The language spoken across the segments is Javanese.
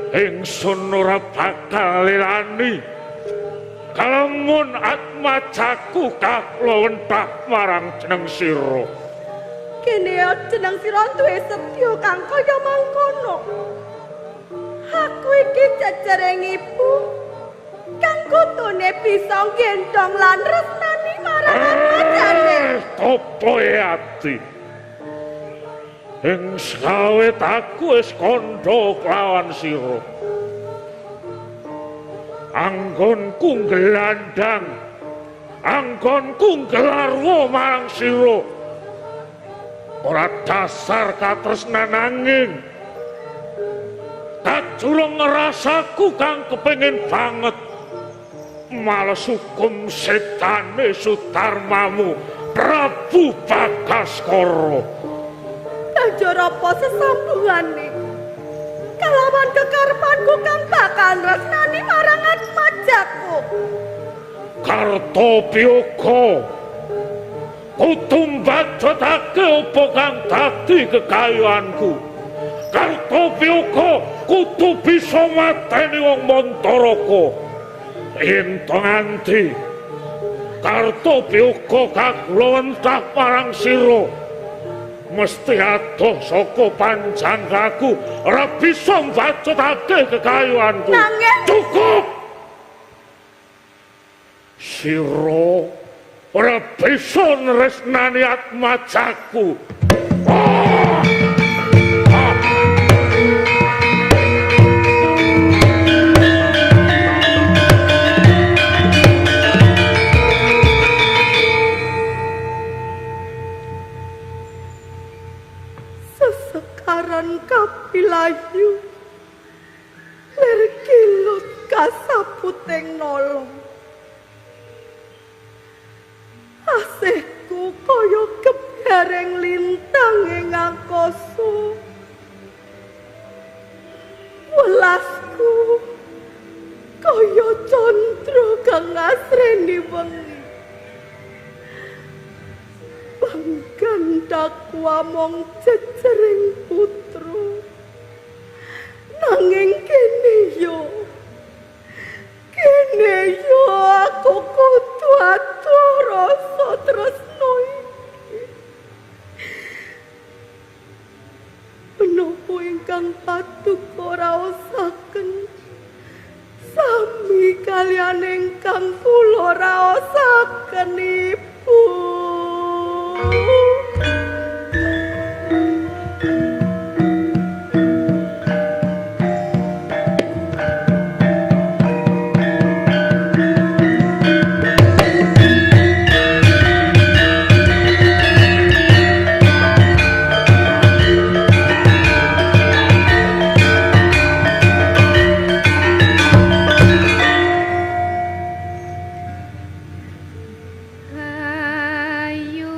Ingsun ora bakal lelani kalamun atmajaku kaklontak marang jeneng sira. Kene jeneng sira duwe setya kang kaya mangkono. Aku iki jajareng ibu kang kutune bisa gendong lan resnani marang atmajane. Topoe ati. Ing sawet aku wis kandha klawan sira. Anggonku gelandang, anggonku gelarwa marang sira. Ora dasar katresnan angin. Kajurung rasaku kang kepengin banget males hukum setane Sutarmamu Prabu Bagaskara. Banjur apa sesambungane kalawan kekarepanku kang bakal resnani marang atmajaku. Kartopyoga kudu mbajutake apa kang dadi kekayuanku. Kartopyoga kudu bisa mateni wong Mantaraka. Ento nganti Kartopyoga kaglontak marang sira mesti adoh saka panjanggaku ora bisa mbajutake kekayuanku. Cukup! Sira ora bisa nresnani atmajaku. Sesekaran kapilayu lir kilut kasaputing nolong. Asihku kaya kebareng lintang ing angkasa. Welasku kaya candra kang asrene wengi. Panggandaku among jejering putra. Nanging kene yo aku kudu atur rasa tresno iki. Menapa ingkang paduka raosaken sami kaliyan ingkang kula raosaken Ibu. Hayu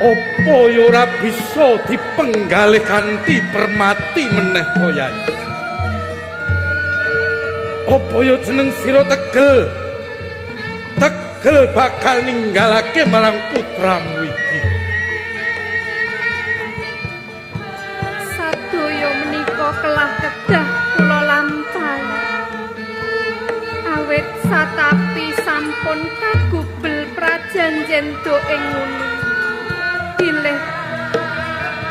Apa ya ora bisa dipenggalih kanthi permati meneh to Yai? Apa ya jeneng sira tegel? Tegel bakal ninggalake marang putramu iki. Sadaya menika kelah kedah kula lampahi. Awit satapi sampun kagubel prajanjen do ing ngunu. Bilih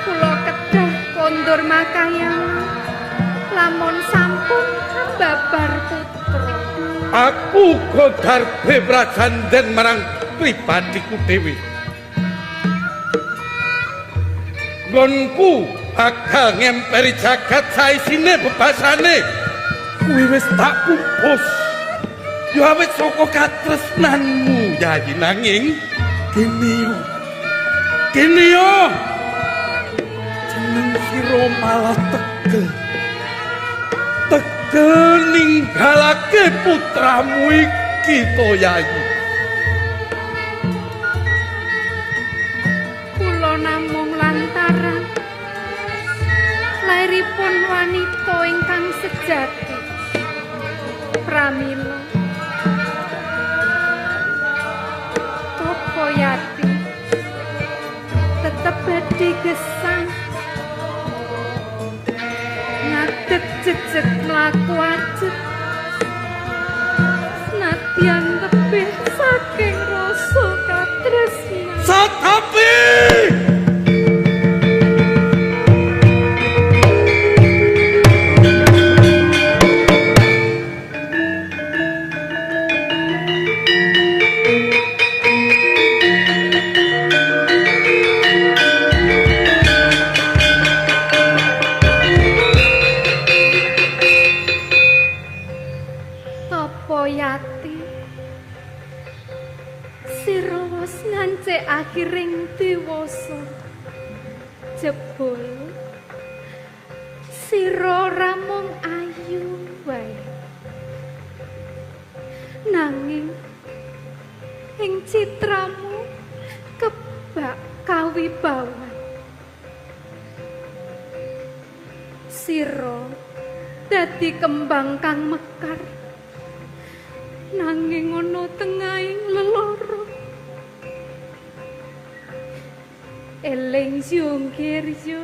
kula kedah kondur makayang lamun sampun babar putra. Aku godarbe prajanjen marang pribadiku dhewe. Nggonku bakal ngemperi jagat saisine bebasane. Kuwi wis tak pupus. Ya awit saka katresnanmu Yayi nanging kene yo jeneng sira malah tegel. Tegel ninggalake putramu iki to Yayi. Kula namung lantaran lairipun wanita ingkang sejati. Pramila Tokoyati tetep badhe gesang ngadeg jejeg mlaku ajeg senadyan tebih saking rasa katresnan. Satapi akhiring dewasa jebul sira ramung ayu wae nanging ing citramu kebak kawibawan sira dadi kembang kang mekar nanging ana tengahing lelara. Eling Junggirjo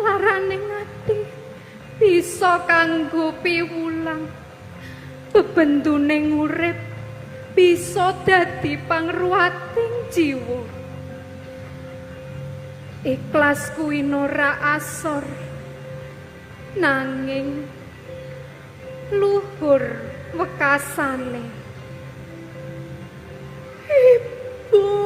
laraning ati bisa kanggo piwulang bebenduning urip bisa dadi pangruwating jiwa. Ikhlas kuwi ora asor nanging luhur wekasane. Ibu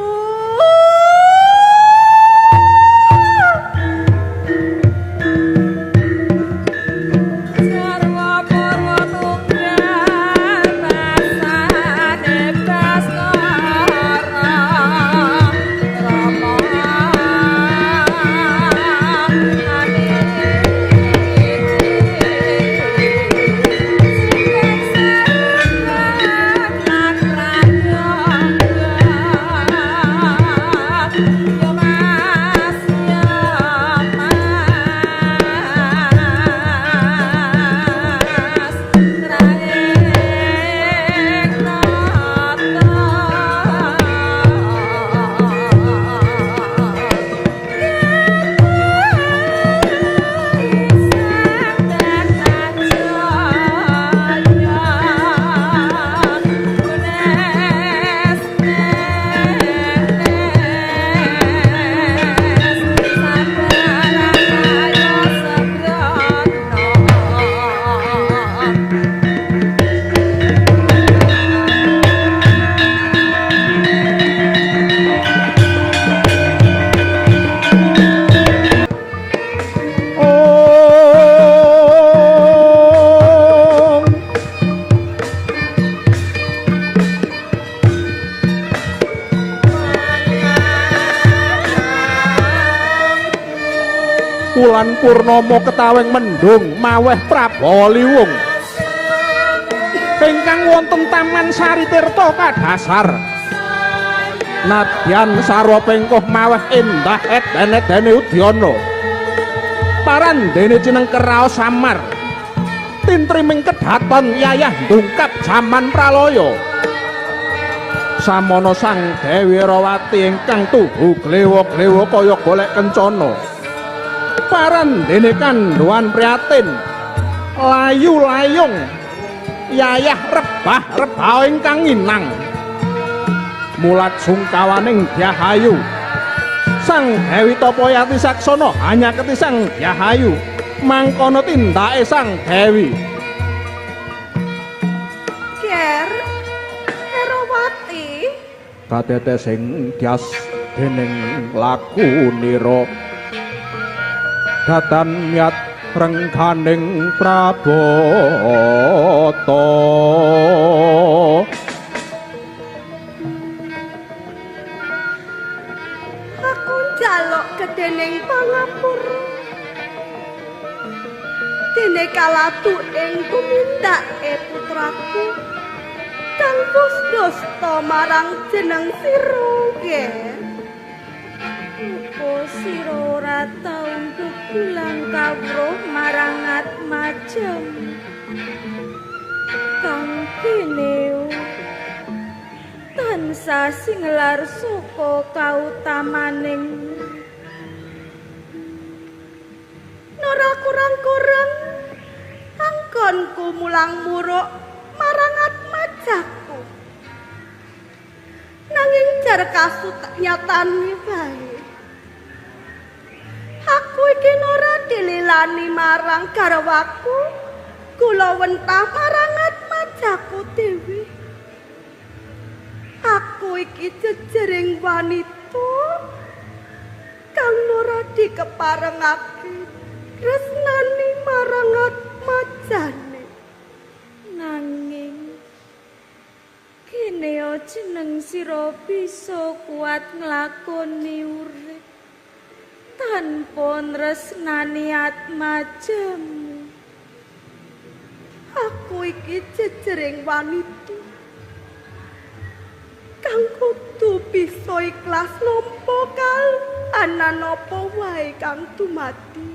Wulan purnama ketawing mendung maweh Prabawa Liwung ingkang wonten Taman Saritirta kadhasar nadyan sarwa pengkoh maweh endah eden-edene Udyana parandene cinengker raos samar tintriming kedhaton yayah ndungkap jaman pralaya samono sang Dewi Rawati ingkang tuhu glewa-glewa kaya golek kencana parandene kandhuan priyatin layu-layung yayah rebah-rebah ingkang inang mulat sungkawaning Dyahayu sang Dewi Tapayati saksana hanya ketisang Dyahayu mangkono tindake sang Dewi Ger Herawati kadete sing dias dening laku nira datan miat rengganing Prabata aku njaluk gedening pangapura dene kalatu ing tumindake putraku kang wis dosta marang jeneng sira Ger Upo sira ora tau gegulang kawruh marang Atmajam kang kene tansah singlar saka kautamaning ora kurang-kurang anggonku mulang muruk marang Atmajaku nanging jar kasut nyatane bae aku iki ora dililani marang garwaku kula wentah marang Atmajaku dewi aku iki jejering wanita kang ora dikeparengake tresnani marang Atmajane nanging kene jeneng sira bisa kuat nglakoni urip tanpa tresnani Atmajamu aku iki jejering wanita kang kudu bisa ikhlas nampa kahanan apa wae kang dumadi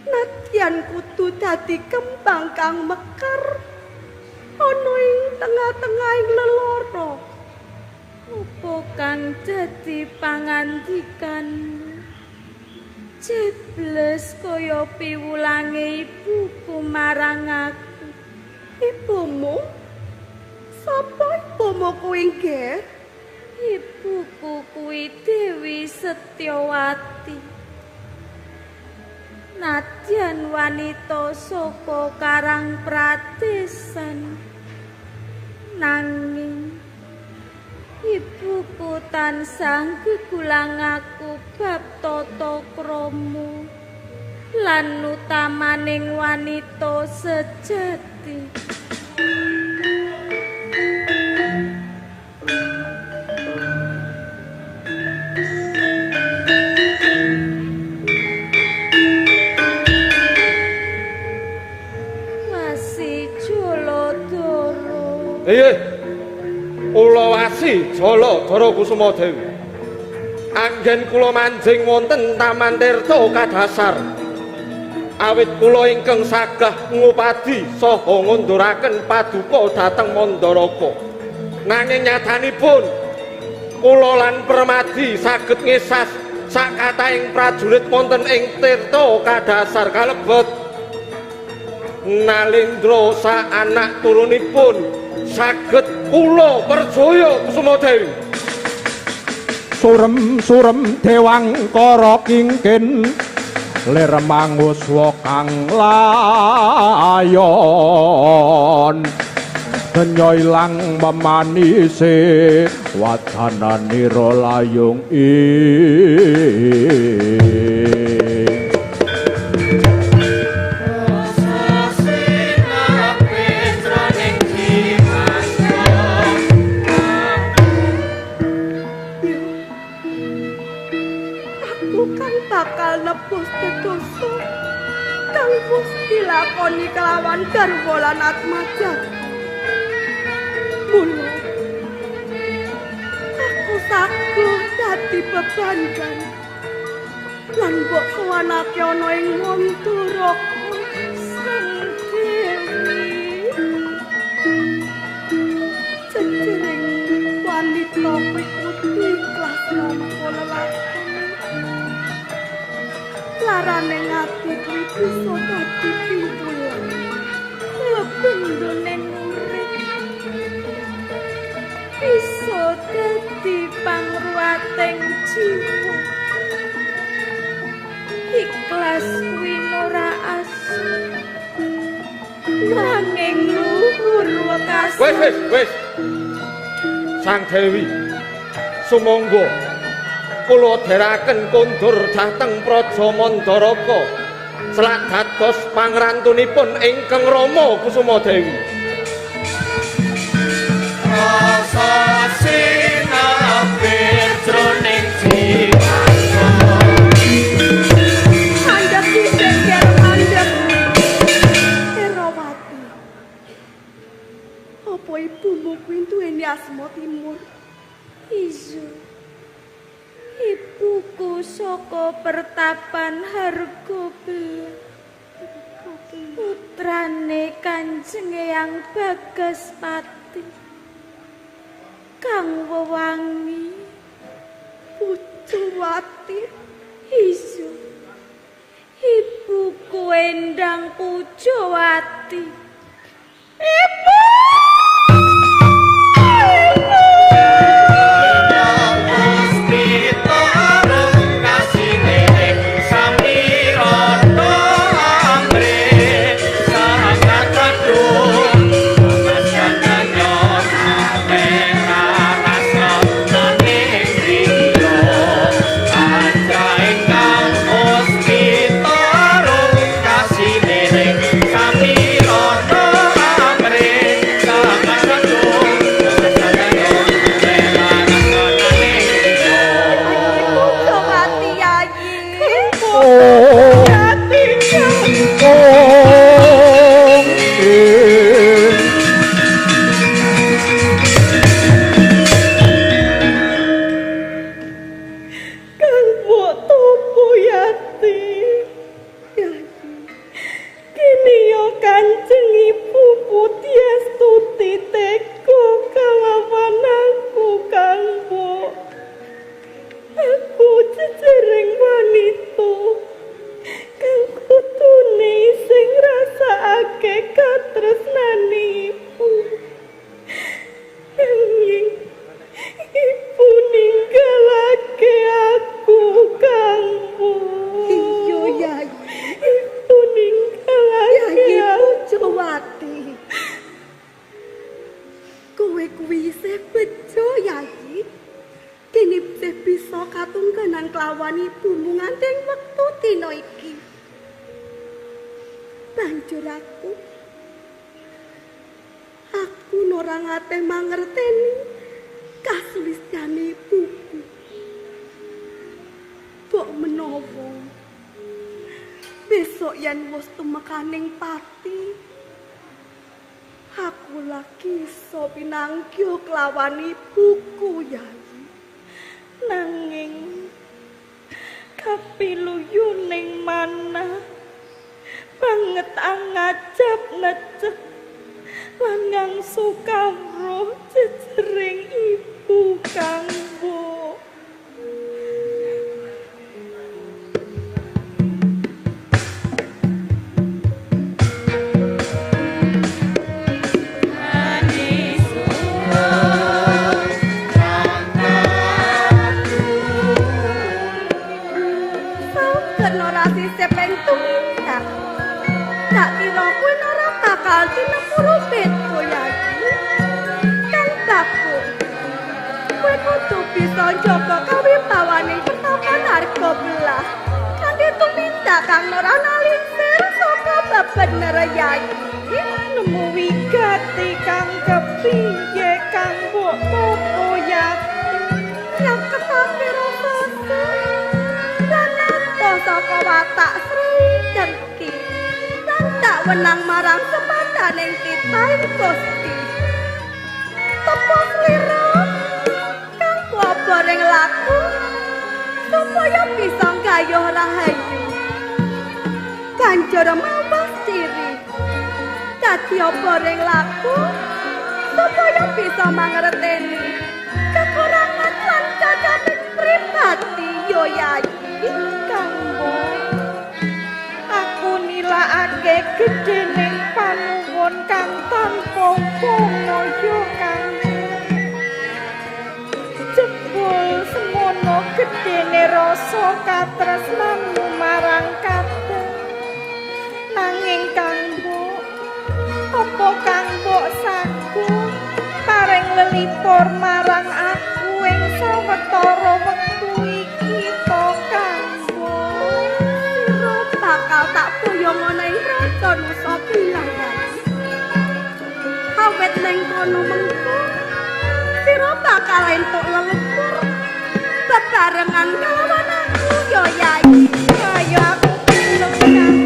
nadyan kudu dadi kembang kang mekar ana ing tengah-tengahing lelara apa kang dadi pangandikanmu jebles kaya piwulange ibuku marang aku ibumu sapa ibumu kuwi nggih ibuku kuwi Dewi Setyawati nadyan wanita saka Karang Pradesan nanging ibuku tansah gegulang aku bab tata krama lan utamaning wanita sejati Kula wasi Jaladara Kusuma Dewi. Anggen kula manjing wonten Taman Tirta kadhasar. Awit kula ingkang sagah ngupadi saha ngunduraken paduka dhateng Mandaraka. Nanging nyadanipun kula lan Permadi saged ngesas sakatahing prajurit wonten ing Tirta kadhasar kalebet Nalindra sak anak turunipun saged kula perjaya Kusuma Dewi. Surem-surem dewangkara kingkin lir manguswa kang layon denya ilang memanise wadananira layung lakoni kelawan garwa lan atmaja. Mula aku saguh dadi bebangan lan mbok sowanake ana ing Mandoraka Sang Dewi. Cedering wanita kuwi ikhlas nampa lelakon. Larane ati kuwi bisa dadi pimpulan lebendone urip, bisa dadi pangruwating jiwa. Ikhlas kuwi ora asli nanging luhur wekasi. Wis. Sang Dewi, sumangga kula dherekaken kondur dhateng Praja Mandoraka selak dados pangrantunipun ingkang Rama Kusuma Dewi. Rasa sinapir jroning jiwa Andhap disengker andhap Erawati. Apa ibumu kuwi duweni asma Timur? Izu. Ibuku saka pertapan Hargobela. Putrane Kanjeng Eyang Bagaspati. Kang wewangi Pujuwati. Izu. Ibuku Endang Pujawati. Ibu! Aku ora ngate mangerteni kasulistyane ibuku. Mbok menawa besok yen wis tumekaning pati, aku lagi iso pinanggih kelawan ibuku, Yai. Nanging kapiluyuning manah banget angajab necep Langgang Sukawro jejering ibu kanggo Joko kawibawaning pertapan Hargobela kanthi tumindak kang ora nalingsir saka bebener Yai nemu wigati kang kepiye kang mbok topo yati yang ketapi rasa lan nata saka watak Sri Dengki lan tak wenang marang sepadaning titahing Gusti. Tepo slira kang boring laku supaya bisa gayuh rahayu. Banjur mawas diri dadi boring laku supaya bisa mangerteni kekurangan lan cacating pribadi yo Yayi kanggo aku nilakake gedhening panuwun kang tanpa pomo yo kang jebul semono gedhene rasa katresnanmu marang kadang nanging kang apa kang mbok saku paring lelipur marang aku ing sawetara wektu iki to kang Sira bakal tak boyong ana ing raja Nusa Bilang. Awet ning kono mengko sira bakal entuk leluhur bebarengan kalawan aku yo Yayi. ayo aku pilem kang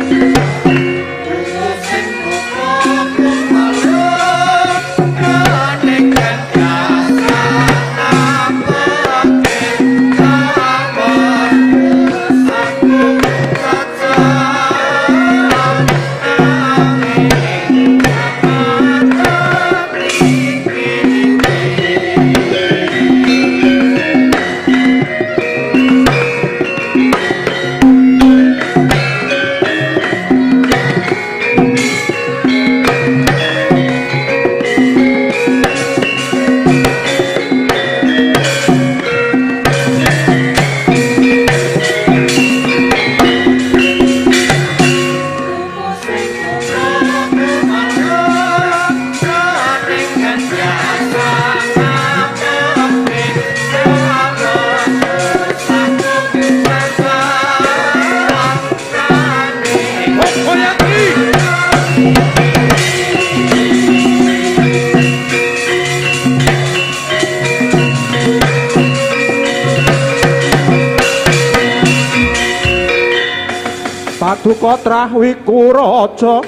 Paduka Trahwiku Raja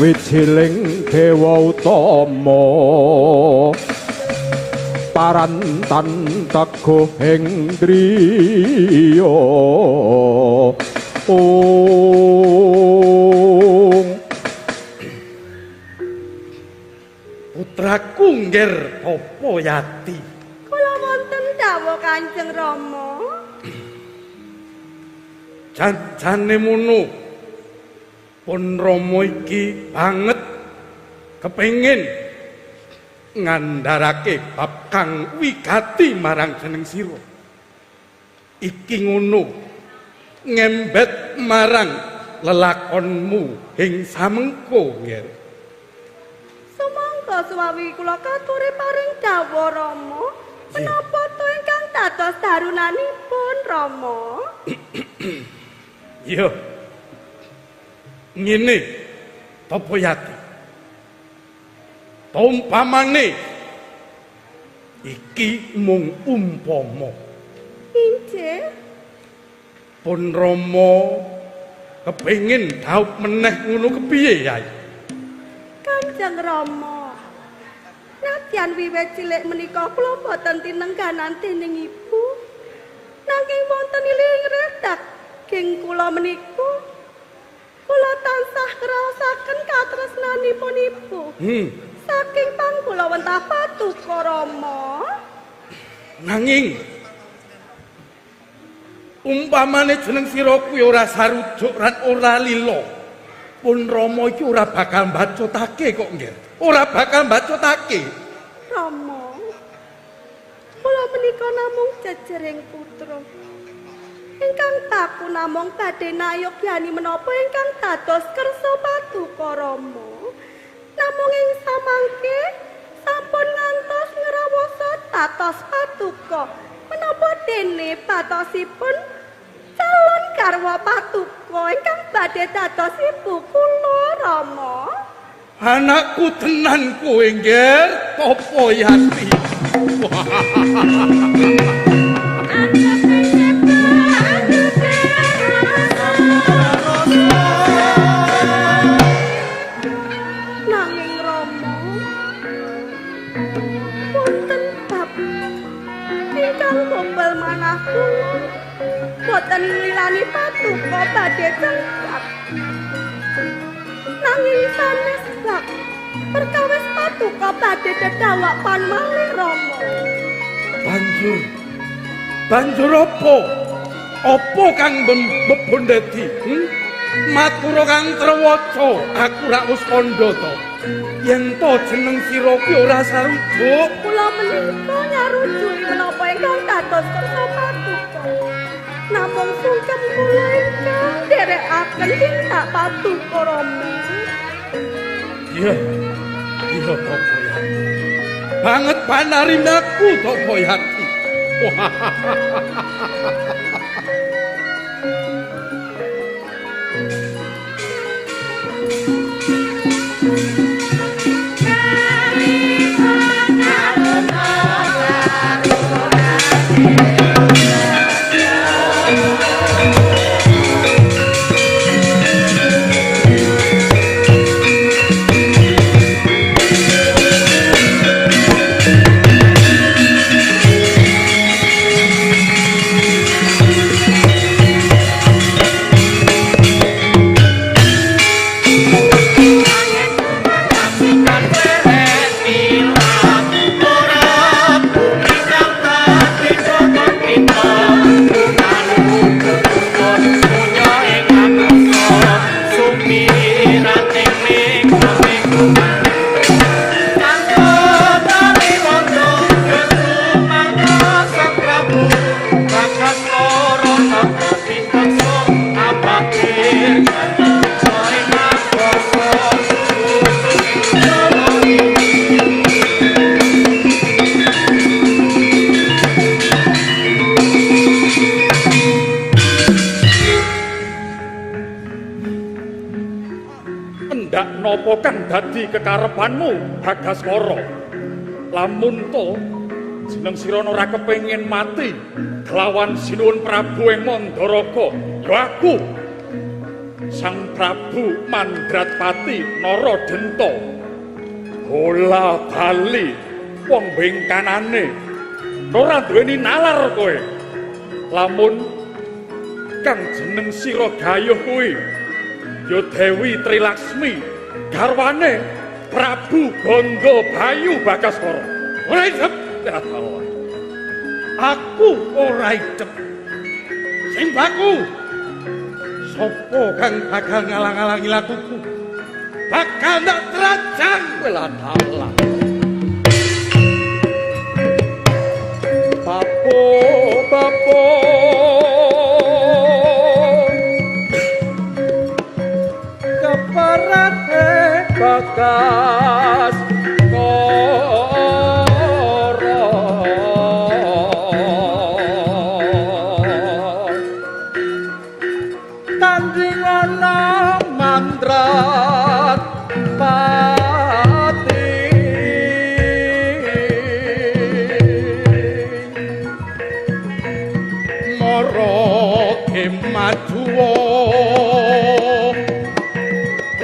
wijiling dewa utama parantan teguh ing driya Putraku ngger apa Yati? Kula wonten dawuh Kanjeng Rama. Janjane mono pun Rama iki banget kepengin ngandharake bab kang wigati marang jeneng sira. Iki ngono ngembet marang lelakonmu ing samengko nggih. Sumangga suwawi kula katuri paring dawuh Rama. Menapa to ingkang dados darunanipun Rama? Yo. Ngene Tapa Yati. Umpamane iki mung umpama. Injih. Pun Rama kepengin dhaup meneh ngono kepiye Yai? Kanjeng Rama. Nadyan wiwit cilik menika kula boten tinengganan dening ibu. Nanging wonten iling redak ing kula menika kula tansah ngraosaken katresnanipun ibu. Saking pangkula wentah Paduka Rama. Nanging umpamane jeneng sira kuwi ora sarujuk lan ora lila. Pun Rama iki ora bakal mbacutake kok nggih. Ora bakal mbacutake. Rama. Kula menika namung jejering putra. Ingkang taku namung badhe nayogyani menapa ingkang dados kersa Paduka Rama. Namung ing samangke sampun ngantos ngrawasa tatos Paduka. Menapa dene batosipun calon garwa Paduka ingkang badhe dados ibu kula Rama. Anakku tenan kowe nggih, Tapa Yati. wonten bab ingkang bobel manah kula boten nglilani patuko badhe cengkat nanging sanes bab perkawis patuko badhe dedawak panmalih Rama. Banjur apa? Apa kang mbondeti? Matura kang trewaca, aku rak wis kandha to. Yen to jeneng sira kuwi ora sarujuk, Kula menika nyarujui menapa ingkang dados kersa patuko. Namung sungkem kula ingkang nderekaken tindak patuko Rama. Iya to Boyati. Banget panarinaku to Boyati. Napa kang dadi kekarepanmu Bagaswara? Lamun to jeneng sira ora kepengin mati kelawan Sinuwun Prabu ing Mandaraga, ya aku Sang Prabu Mandratpati Naradenta bola bali wong bengkanane ora duweni nalar kowe. Lamun kang jeneng sira gayuh kuwi ya Dewi Trilaksmi garwane Prabu Ganda Bayu Bagaswara. Ora idep, Aku ora idep. Simbaku. Sopo kang bakal ngalang-alangi lakuku? Bakal ndak terajang wela dalah. Bapo. Keparate Bagas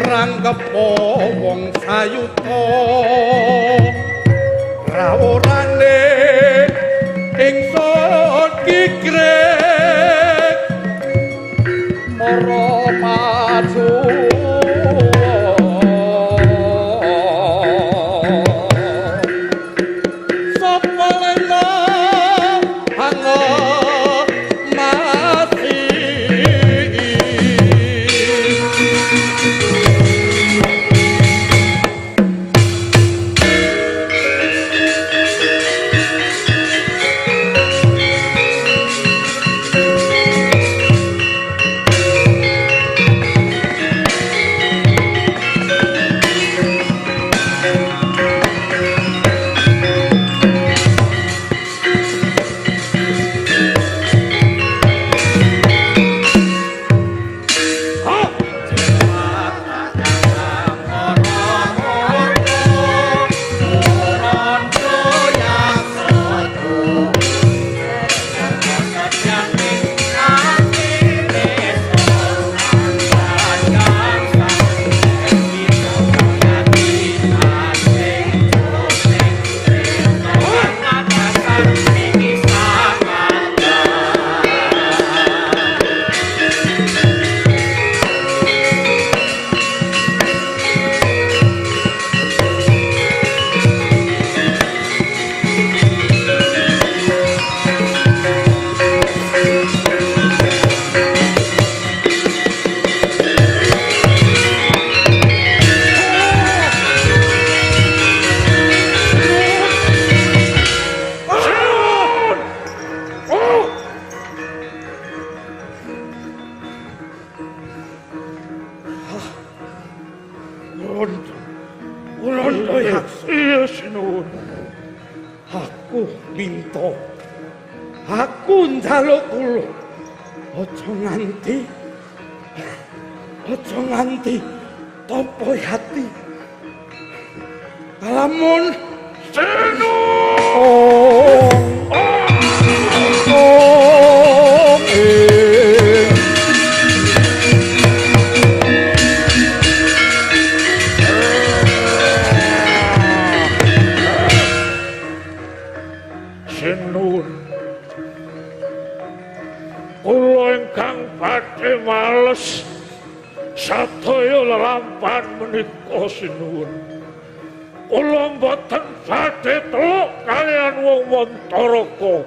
Rangkepo wong sayuta rawurane ingsun kikrek mara maju sapa lena Sinuwun. Aku minta. Aku njaluk kula. Aja nganti topo hati. Lamun Sinuwun. Kula ingkang badhe males sadaya lelampahan menika sinuwun. Kula mboten badhe teluk kalian wong Mantaraka.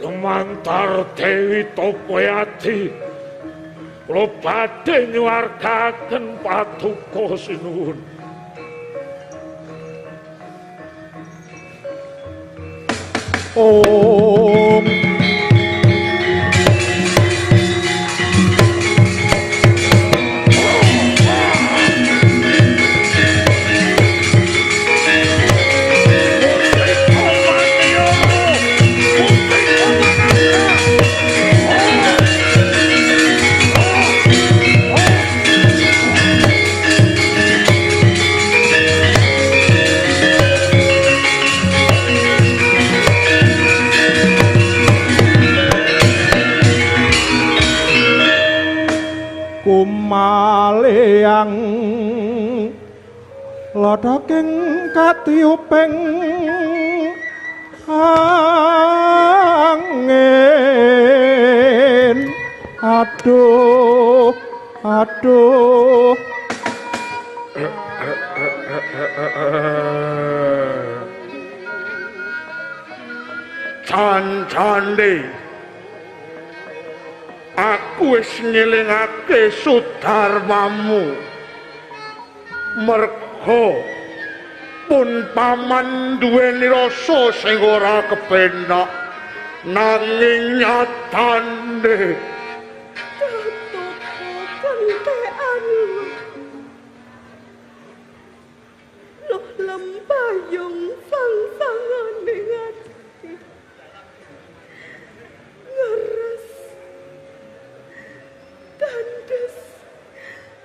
Lumantar Dewi Topayati. Kula badhe nyuwargaken paduka sinuwun. Om kumaleang ladaking katiuping angin aduh Candi aku wis ngelingake sudarmamu merga pun paman duweni rasa sing ora kepenak nanging nyatane kentekan lo lembayung sang-sangane ngati ngeres tandes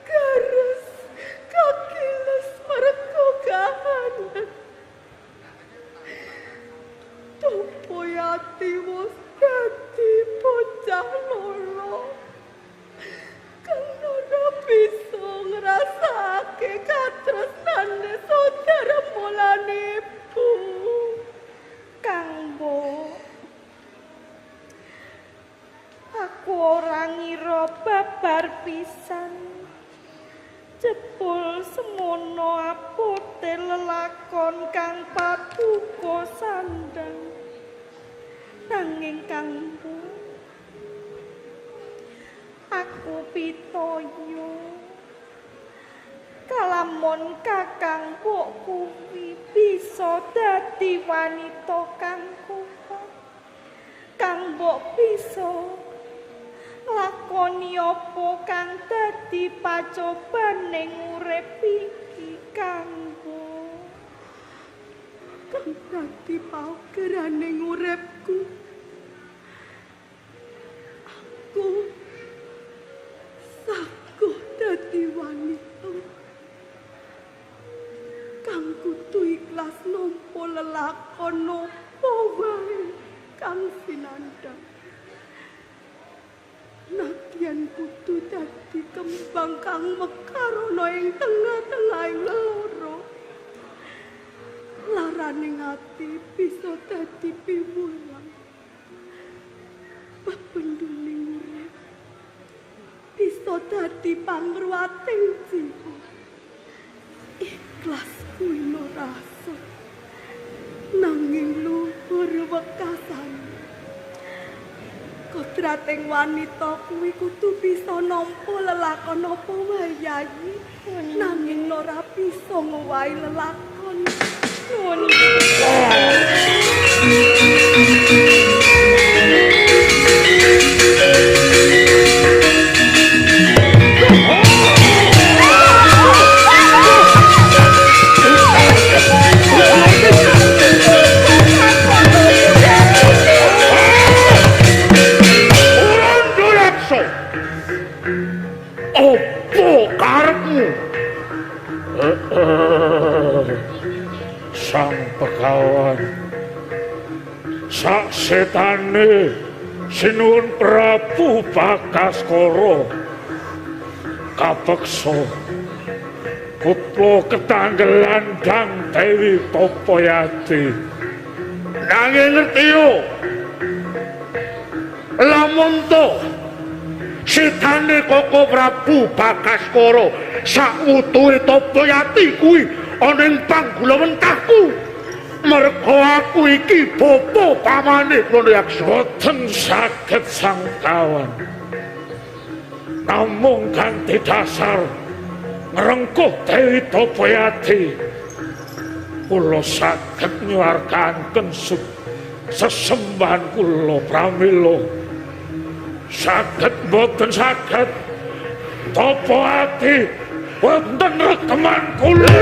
gares kakiles mergo kahanan Topayati wis dadi bocah loro kang ora bisa ngrasake katresnane saudara mulane ibu Kang Mbok aku ora ngira babar pisan jebul semono apote lelakon kang paduka sandang nanging Kang Mbok aku pitoyo kalamun Kakang Mbok kuwi bisa dadi wanita kang kuat Kang Mbok bisa lakoni apa kang dadi pacobaning urip iki Kang Mbok kang dadi paugeraning uripku aku saguh dadi wanita kang kudu ikhlas nampa lelakon napa wae kang sinandang nadyan kudu dadi kembang kang mekar ana ing tengah-tengahing leloro laraning ati bisa dadi piwulang pependuling urip bisa dadi pangruwating jiwa ikhlas kuwi rasa nanging luhur wekasan kodrating wanita kuwi kudu bisa nampa lelakon apa wae yayi nanging ora bisa ngowahi lelakon nuwun Sang Begawan sak setane sinuwun Prabu Bagaskara kapeksa kutha ketanggelan Dang Dewi Tapayati nanging ngerti yo lamun to setane Koko Prabu Bagaskara sak wutuhe Tapayati kuwi ana ing panggulamentahku merga aku iki bapa pamane Kondayaksa boten saged Sang Kawan namung kanthi dasar ngrengkuh Dewi Tapayati kula saged nyuwarkaken sesembahan kula pramila saged boten saged Tapayati wonten rekeman kula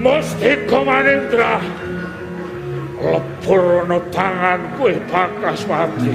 Mustika Manindra lebur ana tangan kowe Bagaswati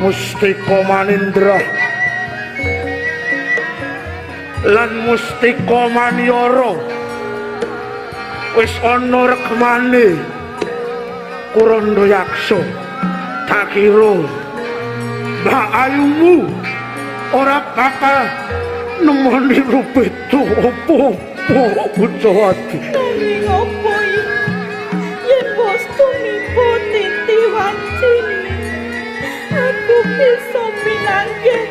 Mustika Manindra lan Mustika Manyara wis ana rekmane Kondayaksa tak kira Mbak Ayumu ora bakal nemoni rupeta apa-apa Bujawati nanging apa yen bostu nipu titi wancine aku bisa pinanggih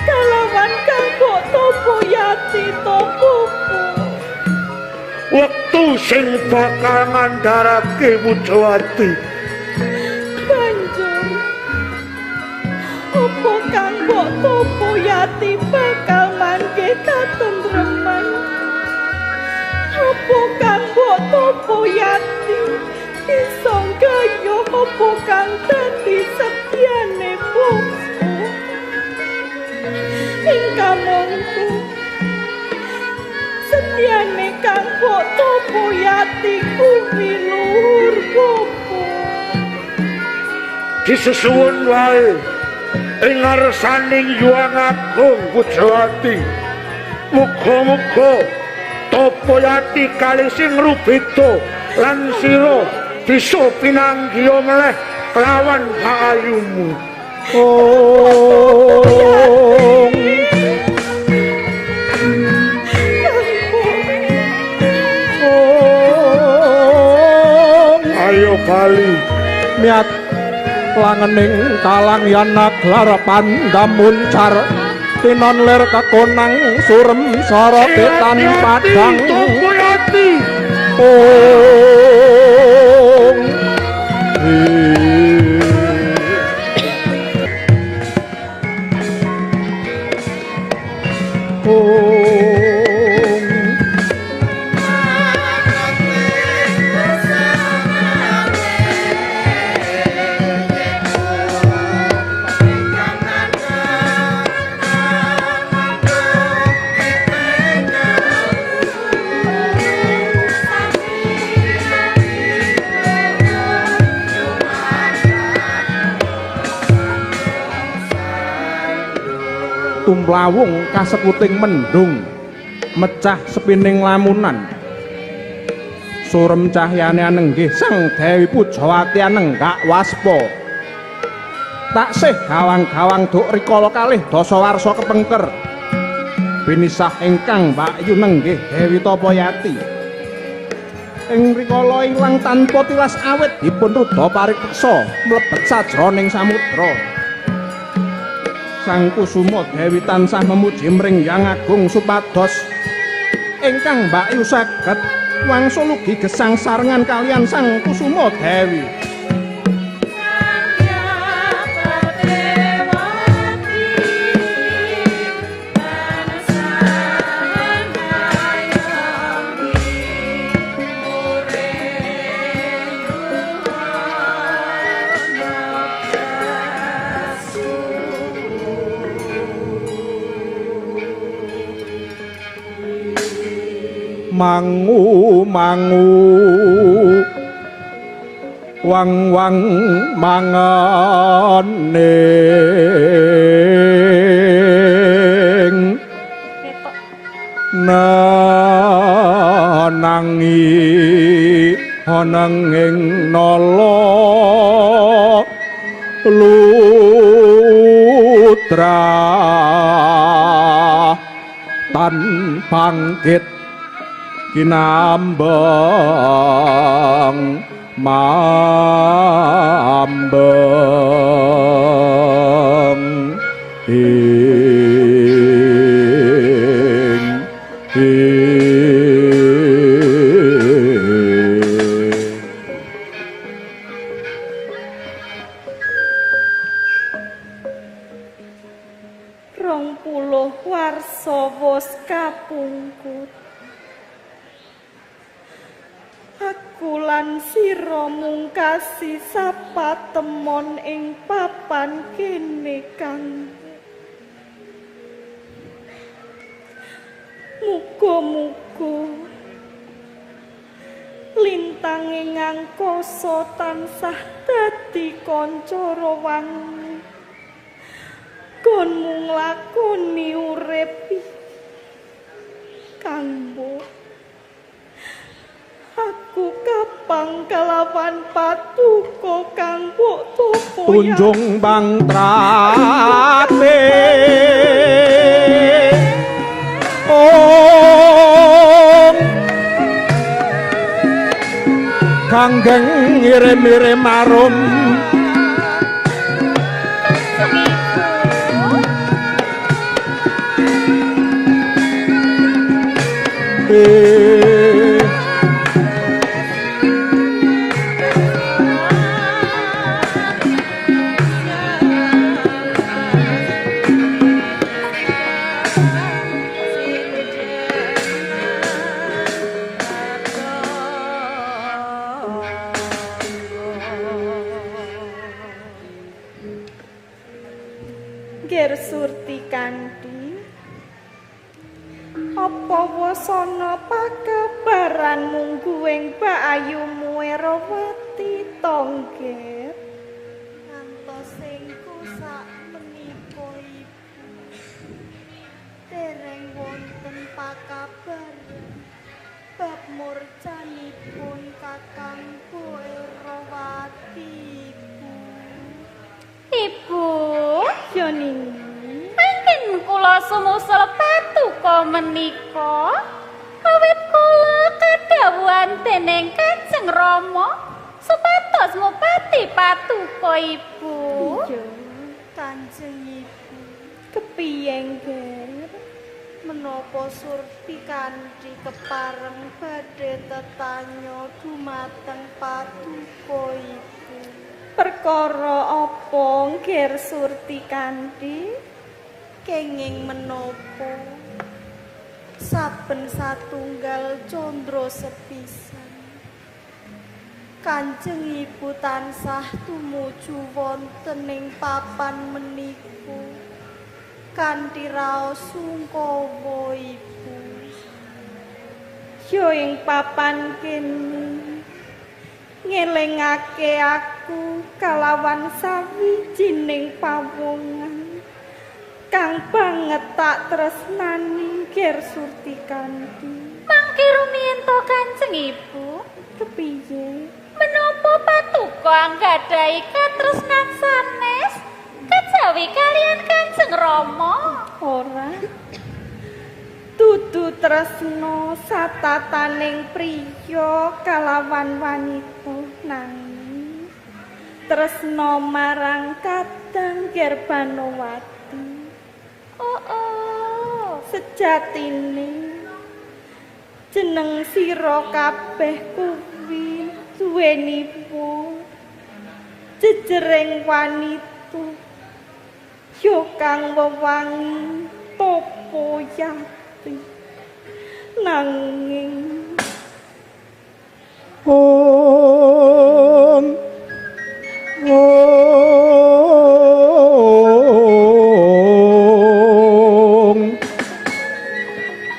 kalawan kang Tapayati tokoku wektu sing bakal ngandharake Bujawati banjur apa kang Tapayati bakal manggih katentreman apa kang Tapayati bisa gaya apa kang dadi setyan atiku milur popo. Disusuwun wae ing ngarsaning Hyang Agung Pujawati. Muga-muga Tapayati kali sing rubeda lan sira bisa pinanggiya meleh kelawan ayumu. Ayo bali miat langening kalang yanak larapan damuncar tinon ler kakonang surem sara tetan padang Tapayati tumplawung kasekuting mendung mecah sepining lamunan surem cahyane anenggih sang Dewi Pujawati anenggak waspa taksih gawang-gawang duk rikala kalih dasawarsa kepengker binisah ingkang Mbakyu nenggih Dewi Tapayati ing rikala ilang tanpa tilas awit dipun rudha pariksa mlebet sajroning samudra. Sang Kusuma Dewi tansah memuji mring Hyang Agung supados ingkang Mbakyu saged wangsul ugi gesang sarengan kalian Sang Kusuma Dewi. Mangu wang manganing nanangi honanging nala lutra tan bangkit kinambang mambang Rong puluh warsa wis kapungkur. Aku lan sira mungkasi sapatemon ing papan kene kang muga-muga lintange ngangkasa tansah dadi kanca rawangun kon mung lakoni urip kanggo aku kapang kalawan patuko kang mbok topo tunjung bang trate kanggeng ngirim-ngirim arum Apa wasana pakabaran mungguing Bayumu Erawati Tongger ngantos engku sak menika Ibu dereng wonten pakabaran bab murcanipun Kakangku Erawati Ibu, Yoning angin kula sumusul patuko menika. Awit kula kadhawuhan dening Kanjeng Rama supados mupati patuko Ibu. iya Kanjeng Ibu kepiye Nger menapa Surti kanthi kepareng badhe tetanya dumateng patuko Ibu. Perkara apa Nger Surti kanthi kenging menapa saben satunggal condro sepisan Kanjeng Ibu tansah tumuju wonten ing papan menika kanthi raos sungkawa Ibu. Yo ing papan kene ngelingake aku kalawan sawijining pawongan kang banget tak tresnani Ger Surti kanthi. Mangke rumiyin to Kanjeng Ibu, Kepiye? menapa patuko anggadhahi katresnan sanes kejawi kalian Kanjeng Rama? Ora. Dudu tresna satataning priya kalawan wanita nanging tresna marang Kadang Gerbanowati. Oh, Sejatine jeneng sira kabeh kuwi duweni jejering wanita yo kang wewangi topo yati nanging Om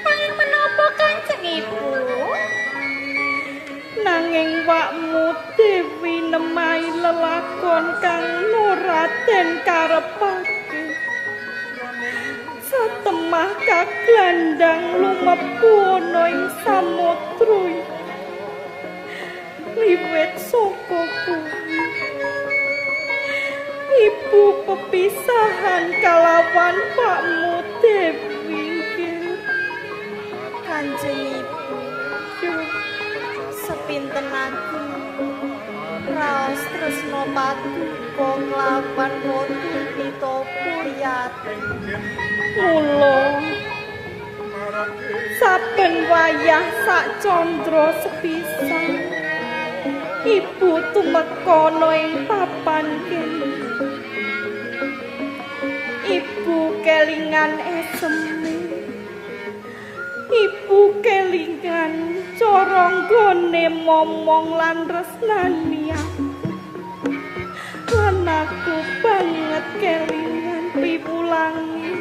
nanging menapa Kanjeng Ibu? nanging wakmu Dewi nemahi lelakon kang noraden karepake satemah kaglandang lumebu ana ing samudra liwet saka kuwi Ibu pepisahan kalawan pakmu Dewi Kanjeng Ibu sepinten agung raos tresna patuko nglawan wonten Pitapa Yati mula saben wayah sak condro sepisan Ibu tumeka ing papan kene Ibu kelingan eseme Ibu kelingan cara nggone momong lan resnani aku lan aku banget kelingan piwulangi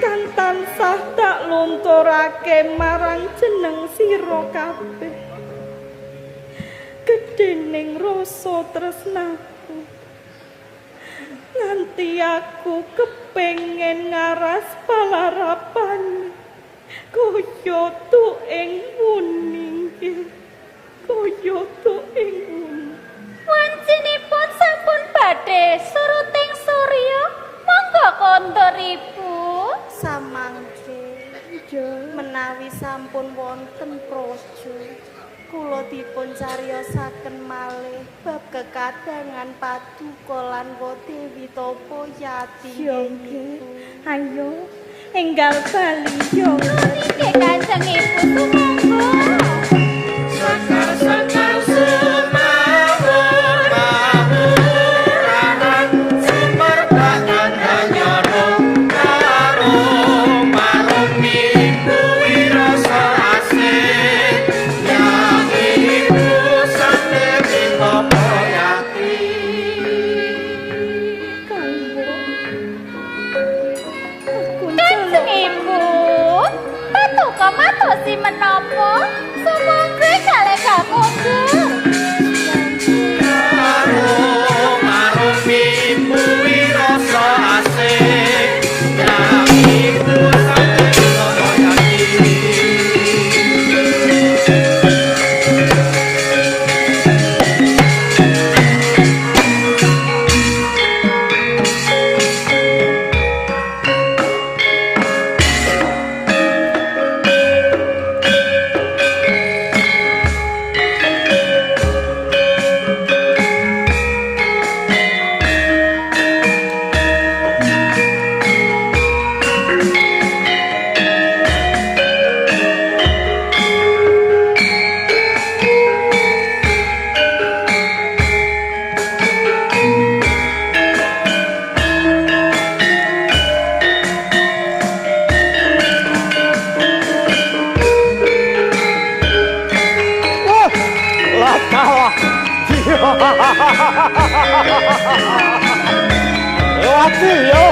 kang tansah tak lunturake marang jeneng sira kabeh gedhening rasa tresnaku nganti aku kepengin ngaras palarapan kaya tuing wuning kaya tuing wuning Wancinipun sampun badhe suruting surya monggo kondur Ibu. samangke menawi sampun wonten praja kula dipun cariosaken malih bab kekadangan Paduka lan Dewi Tapa Yati nggih ayo enggal bali yo Nggih Kanjeng Ibu sumangga. Sekar-sekar sumawur mawuranan semerbakan hanyono karo marung minggu wirasa asih yang ibu Dewi Tapa Yati. Kanjeng Ibu, wirasa asih yang iku Lewati yo.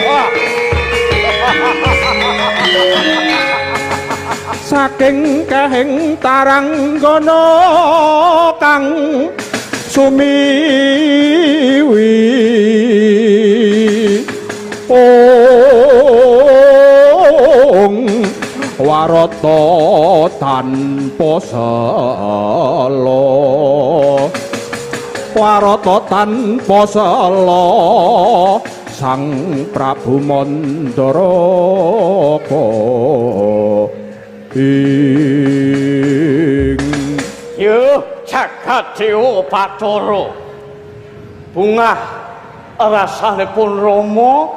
Wah. Saking kahing taranggana kang sumiwi warata tanpa sala warata tanpa sala Sang Prabu Mandaraka ing Yo jagat dewa Bathara bungah rasanipun Rama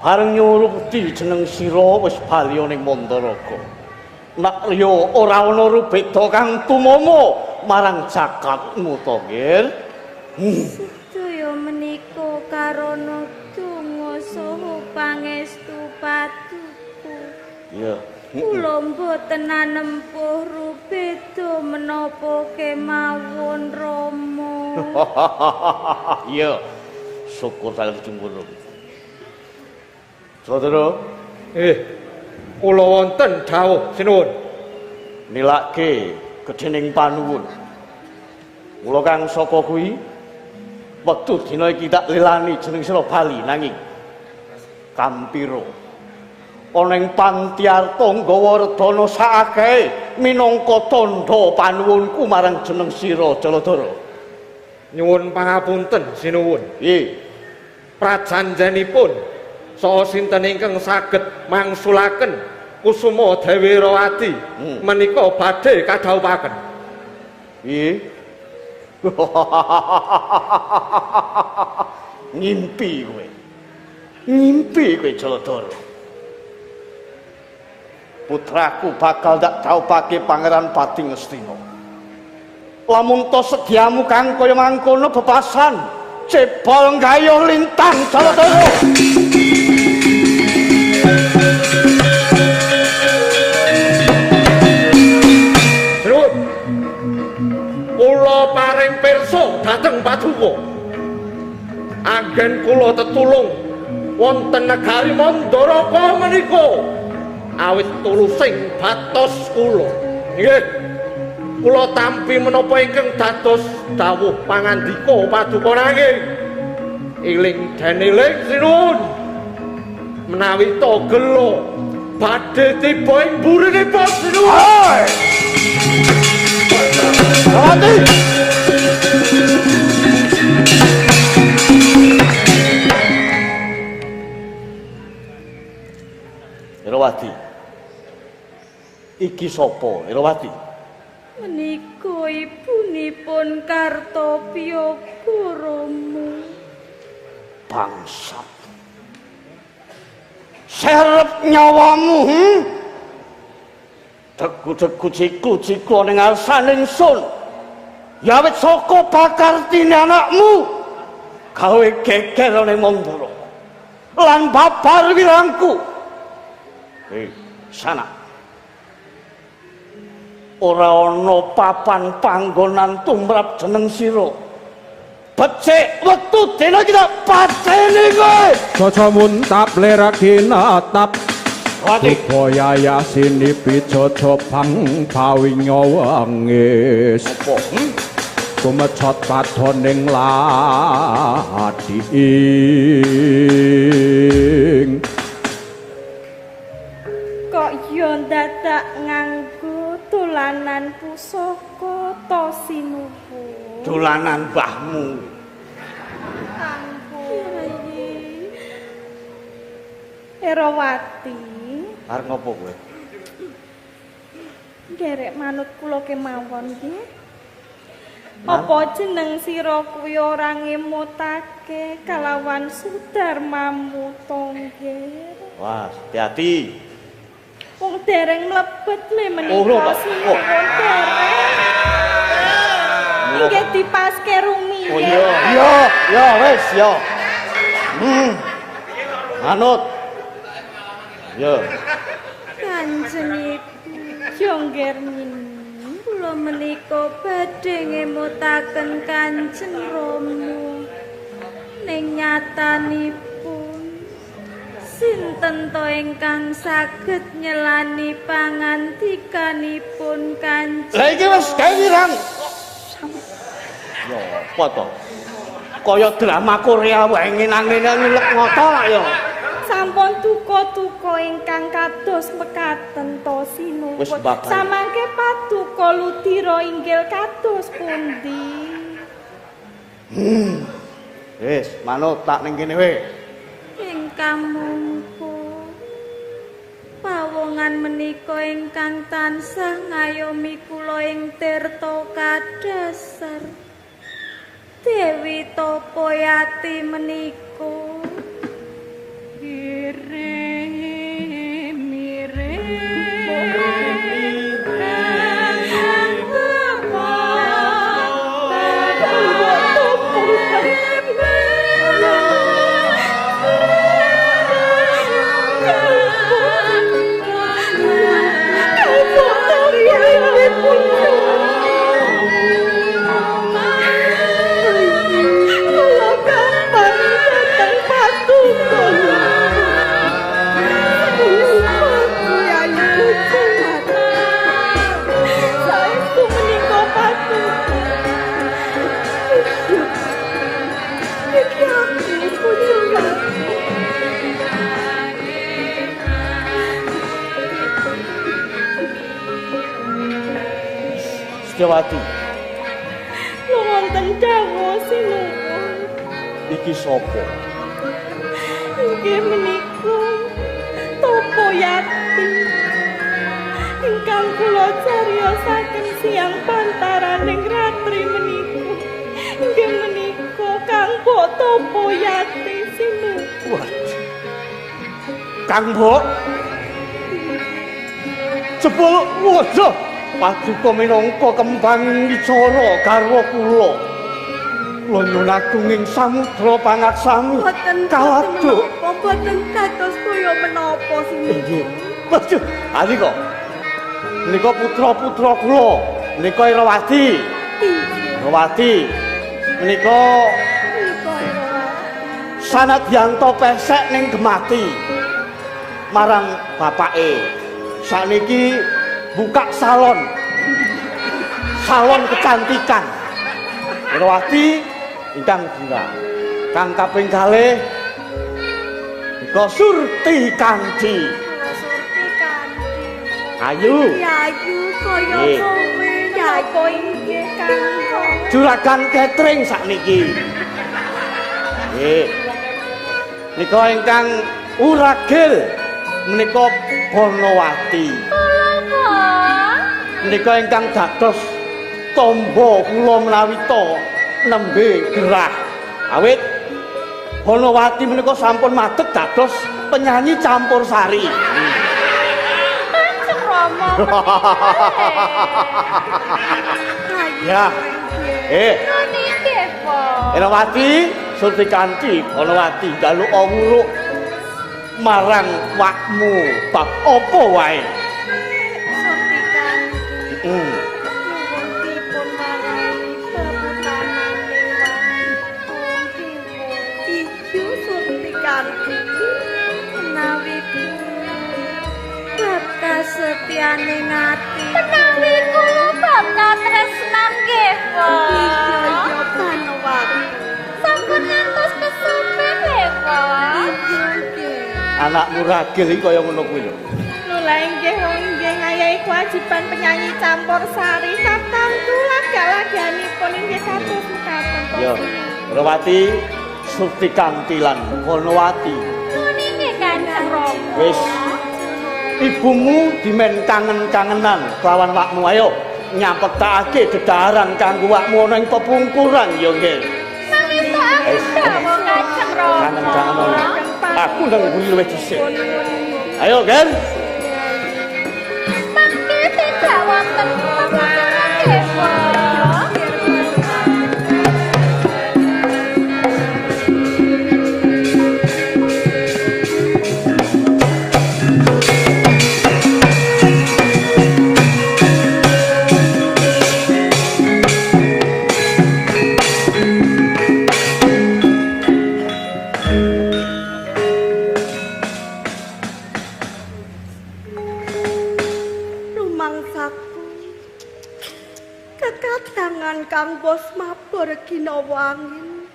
bareng nyuruti jeneng sira wis bali ning Mandaraka. Nak yo ora ana rubeda kang tumama marang jagatmu to, Nggih. Sedaya menika karana donga saha pangestu patuku. Iya. Kula mboten anempuh rubeda menapa kemawon Rama. Iya. Syukur dalem jumurung. Saudara, kula wonten dawuh sinuwun. Nilake gedhening panuwun. Kula kang sapa kuwi wektu dina iki tak lelani jeneng sira bali nanging kampira. Ana ing Pantiarta nggawa redana sakake minangka tandha panuwunku marang jeneng sira Jaladara. Nyuwun pangapunten sinuwun. Nggih. Prajanjenipun saha sinten ingkang saged mangsulaken Kusuma Dewi Rawati menika badhe kadhawuhaken. Nggih. Ngimpi kowe. Ngimpi kowe Jaladara. Putraku bakal dak dhawuhake Pangeran Pati Ngastina. Lamun to sediamu kang kaya mangkono bebasan cebol gayuh lintang Jaladara. Terus kula paring pirsa dhateng Paduka. Anggen kula tetulung wonten negari Mandaraka menika awit tulusing batos kula. Nggih. Kula tampi menapa ingkang dados dawuh pangandika Paduka nanging iling den iling sinuwun menawi to gelo badhe tiba ing burinipun sinuwun. Rawati. Rawati. Iki sapa, Rawati? Menika ibunipun Kartopyaga Rama. Bangsat. Serep nyawamu, Degu-degu ciklu-ciklu ning ngarsaning sun. Ya wit saka pakartine anakmu gawe geger ning Mandara. Lan babar wirangku. Sana. Ora ana papan panggonan tumrap jeneng sira. Becik wektu dina kita pateni kowe. Caca muntap lerake natap Supaya yasini pijojo bang bawinya wangis Kumecot padoning ladiing kok yo dadak nganggo dolanan pusaka to sinuwun. Dolanan mbahmu. Erawati. Arep ngopo kowe? Derek manut kula kemawon nggih. Apa jeneng sira kuwi ora ngemutake kalawan Sudarmamu to nggih? Wah, hati-hati. Wong dereng mlebet le Oh, menika sinuwun dereng. Inggih dipaske rumiyin. Oh iya, wis ya. Manut. Ya. Kanjenipun Jonggermini kula menika badhe ngemutaken Kanjeng Rama. Ning nyatanipun sinten to ingkang saged nyelani pangandikanipun Kanjeng? Lah iki wis kewirang. Ya, apa to? Kaya drama Korea wae ngenang-ngenang nilek ngoto lak ya. Sampun duka-duka ingkang kados mekaten to sinuwun. Wis bakal. Samangke paduka ludira inggil kados pundi? Wis, manut tak ning kene wae. Ingkang mungku pawongan menika ingkang tansah ngayomi kula ing tirta kadasar. Dewi Tapayati menika Setyawati. wonten dawuh sinuwun. Iki sapa? Inggih menika Tapayati ingkang kula cariosaken siang pantaraning ratri menika. Inggih menika Kang Mbok Tapayati sinuwun. Kang Mbok. Jebul waduh. Paduka minangka kembang wicara garwa kula. Kula nyuwun agung ing samudra pangaksami. Kaladuk. Boten kados kaya menapa sinuwun. Nggih. Waduh, ali kok. Menika putra-putra kula. Menika Irawati. Irawati. Menika sanadyanto pesek ning gemati marang bapake. Sakniki buka salon kecantikan. Irawati ingkang dira. Kang kaping kalih nika Surti Kanthi. Surti Kanthi. Ayu. Ayu kaya kowe napa inggih Kang. Juragan catering sakniki. Nggih. Nika ingkang uragil menika Bonowati. Menika ingkang dados tamba kula menawi nembe gerah. Awit Bonowati menika sampun madeg dados penyanyi campursari. Rama. Ya. Niki po. Irawati Surti Kanthi Bonowati njaluk awuruk marang wakmu bab apa wae. Surti Kanthi. Nyuwun dipun marai peputanan lewat Ijo Surti Kanthi. Menawi bab kasetyaning ati. Menawi kula bab katresnan nggih, Po. Iya, Banowati. Sampun ngantos kesupen nggih, Po. Iya, nggih. Anakmu ragil iki kaya ngono kuwi lho. Lha inggih wong inggih ngayahi kewajiban penyanyi campur sari katamtu laga-laganipun inggih kados mekaten. Yo, Rawati, Surtikantilan, Konowati. Nuni nggih Kanjeng Rama. Wis ibumu dimen kangen-kangenan kelawan wakmu ayo nyapetakake dedaran kanggo wakmu ana ing pepungkuran ya nggih. Mangisa aku Kanjeng Rama. Kangen-kangenan. Aku nang kuwi luwih dhisik. Ayo, Gen. Mangke tidak wonten pepungkuran nggih, Po. Kang Bos mabur ginawa angin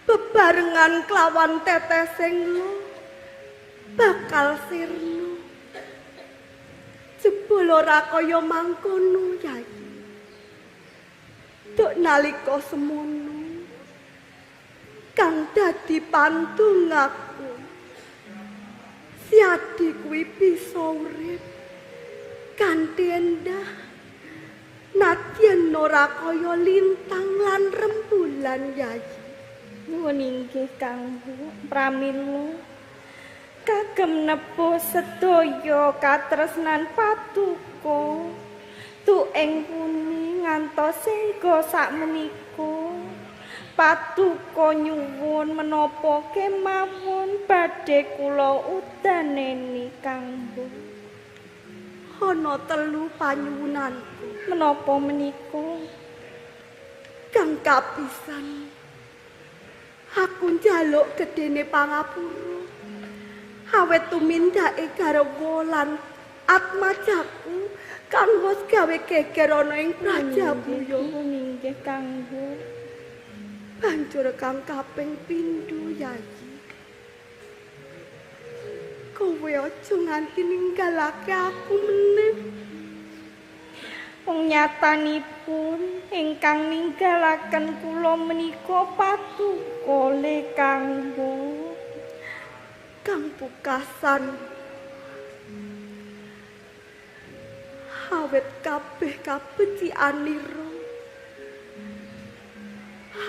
bebarengan klawan tetesing lo bakal sirna jebul ora kaya mangkono Yai. Tuk nalika semono kang dadi pantung aku siadi kuwi bisa urip kanthi endah nadyan ora kaya lintang lan rembulan Yai. Nuwun inggih Kang Bu pramila kagem nepuh sedaya katresnan Patuko tu ing puni ngantos sega sakmenika Patuko nyuwun menapa kemawon badhe kula udaneni Kang Bu. Ana telu panyuwunanku. Menapa menika? Kang kapisan aku njaluk gedene pangapura awet tumindake garwa lan atmajaku kang wis gawe geger ana ing Prajabuya. Nggih Kang Bu. Banjur kang kaping pindho Yai. Kowe aja nganti ninggalake aku meneh. Wong nyatanipun ingkang ninggalaken kula menika Patuko le Kang Bu. Kang pungkasan awet kabeh kabecikanira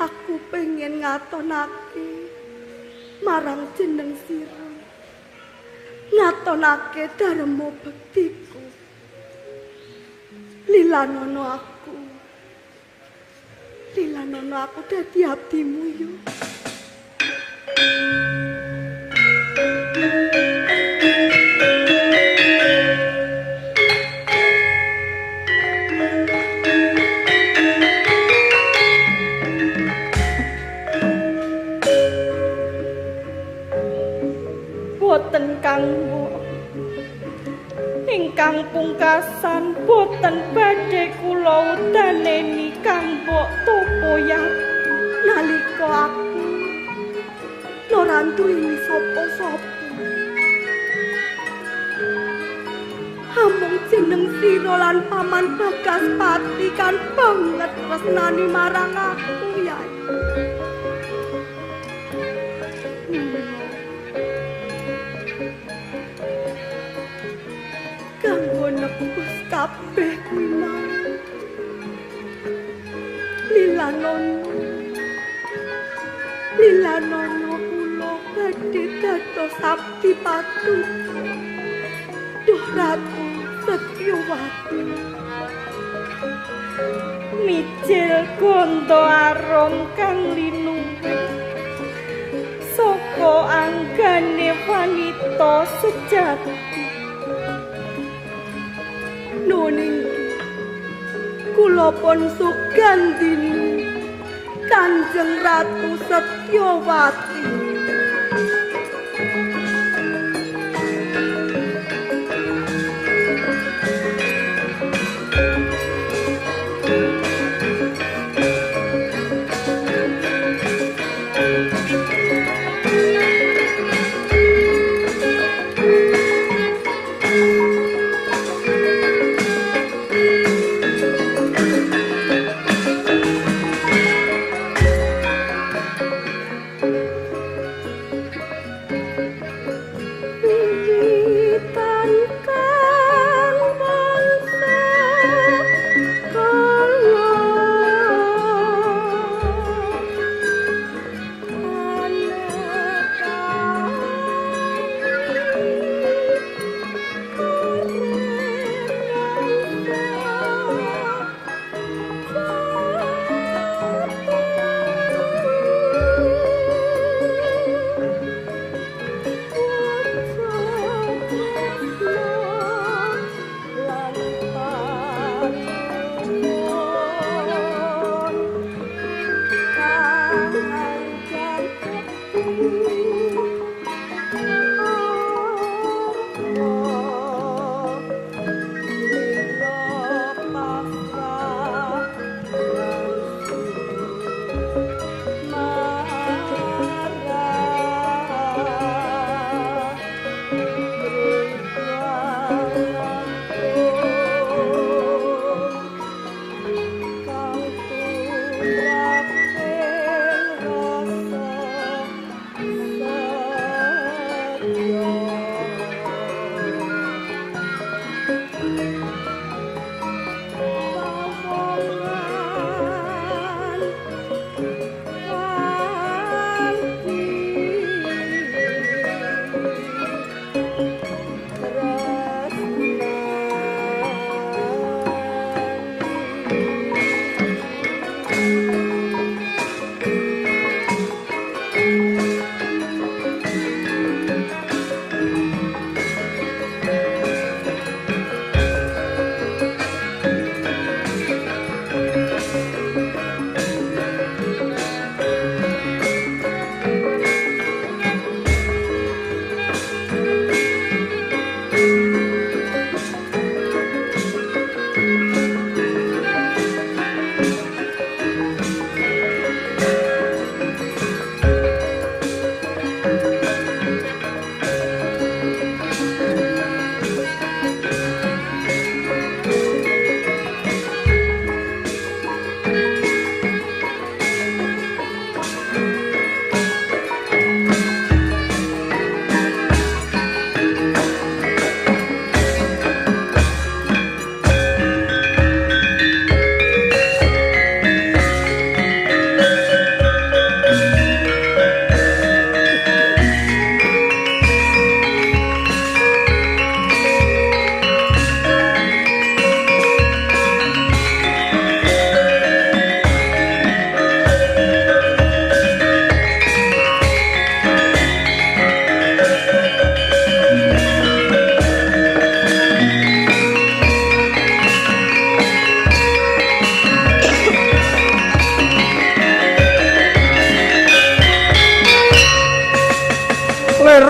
aku pengen ngatonake marang jeneng sira ngatonake dharma bektiku lilanono aku dadi abdimu yo. Boten Kang Bu. Ingkang pungkasan boten badhe kula udaneni Kang Mbok Topoyak. Nalika aku ora duweni sapa-sapa. Amung jeneng sira lan Paman Bagaspati kan banget tresnani marang aku, Yai. Kanggo nebus kabeh kuwi mau. Lilanono kula badhe dados abdi Patuko. Duh Ratu Setyawati. Mijil gondo arom kang linuwih saka anggane wanita sejati. Nuning kula pun sugandini Kanjeng Ratu Setyawati.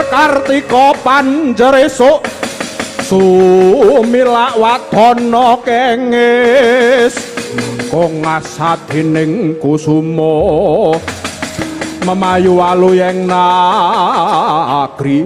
Kartika panjeresuk sumilak wadana kengis kongasadining kusuma memayu aluyeng nagri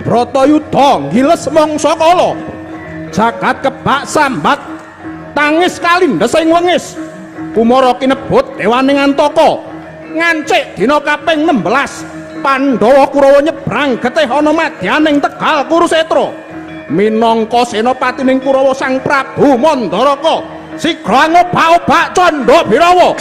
Bratayuda ngiles mangsa kala jagat kebak sambat tangis kalindhesing wengis Kumara kinebut dewaning Antaka ngancik dina kaping 16 Pandhawa Kurawa nyebrang getih ana madyaning Tegal Kurusetra minangka senopatining Kurawa Sang Prabu Mandaraka sigra ngobak-obak Candha Birawa.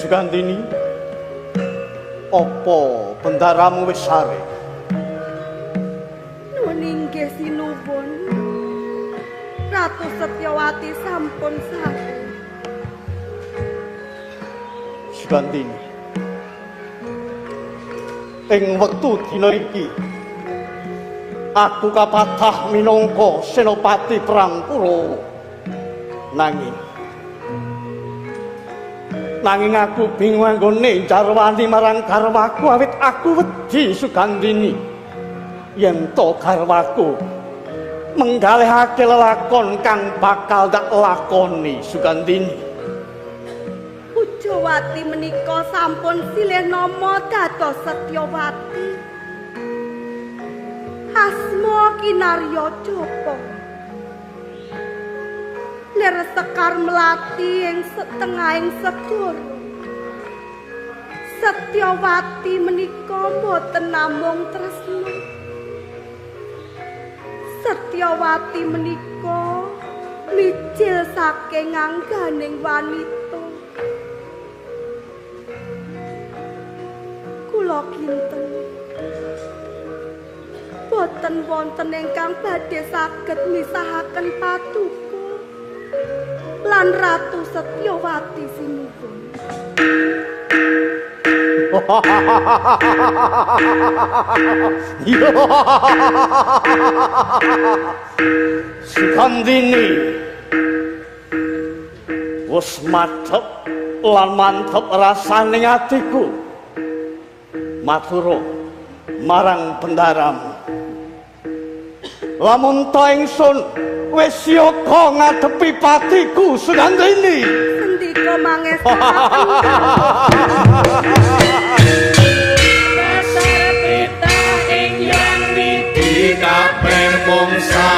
Gandini, apa bendaramu wis sare? Nuwun inggih sinuwun. Ratu Setyawati sampun sare. Gandini, ing wektu dina iki aku kapatah minangka senopati perang Kurawa. Nanging aku bingung anggone jarwani marang garwaku awit aku wedi Sugandini yen to garwaku menggalihake lelakon kang bakal dak lakoni Sugandini. Pujawati menika sampun silih nama dados Setyawati. Asma kinarya Japa. Lir sekar melati ing setengahing segara. Setyawati menika boten namung tresna. Setyawati menika mijil saking angganing wanita. Kula kinten boten wonten ingkang badhe saged misahaken Paduka lan Ratu Setyawati sinipun. Sugandini wis madhep lan mantep rasaning atiku matura marang bendaram. Lamun ta ingsun wis yoga ngadepi patiku Sugandini. Sendika mangesta kabeh mungsa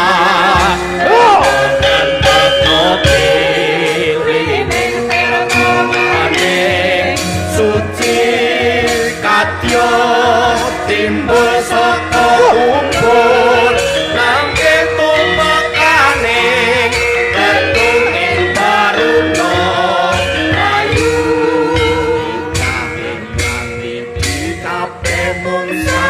suci kadya timbul saka umpul nangke tumekane ketung ing baruna ayu kabeh mungsa